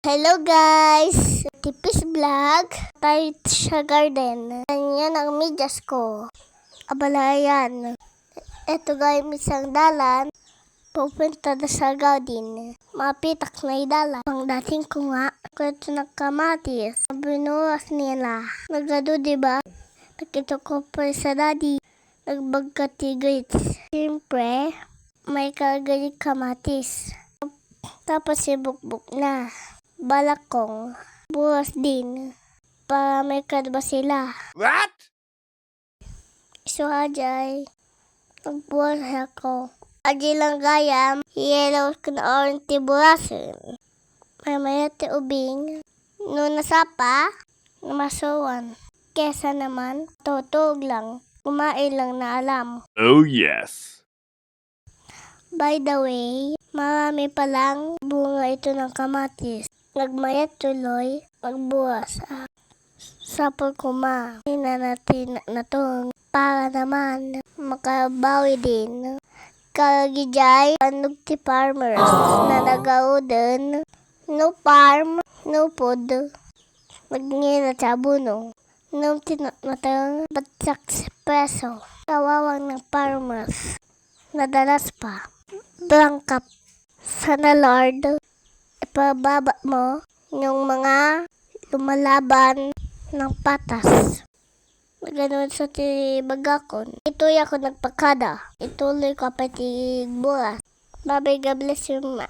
Hello guys! Tipis Vlog. Tayo sa garden. Yan ang medyas ko. Abala yan. Ito guys, isang dalan. Pupunta na sa garden. Mapitak na dalan. Ang dating ko nga, ito nagkamatis. Binuwas nila. Nagado diba? Nakita ko pa sa daddy. Nagbagkati grits. Siyempre, may kagalit kamatis. Tapos ibukbuk na. Balak kong buwas din para may kadba sila. What? So ajay, nagbuwas ako. Adi lang gayam, yellow ko na orange tiburasin. May mayate ubing, no nasapa, namasuwan. Kesa naman, tutog lang, kumain lang na alam. Oh yes. By the way, marami palang bunga ito ng kamatis. Nagmayat tuloy, magbuwas. Sapol kuma, natin na to para naman makabawi din. Kagijay, anog ti farmers na nagaudan. No farm, no food. Magngina sabuno. No tinatang batsak sa peso. Kawawang ng farmers. Nadalas pa. Bangkap. Sana Lord, ipababa mo yung mga lumalaban ng patas. Ganun sa tibagakon. Ito'y ako nagpakada. Ituloy ko pati buras. Babay, God bless you, ma.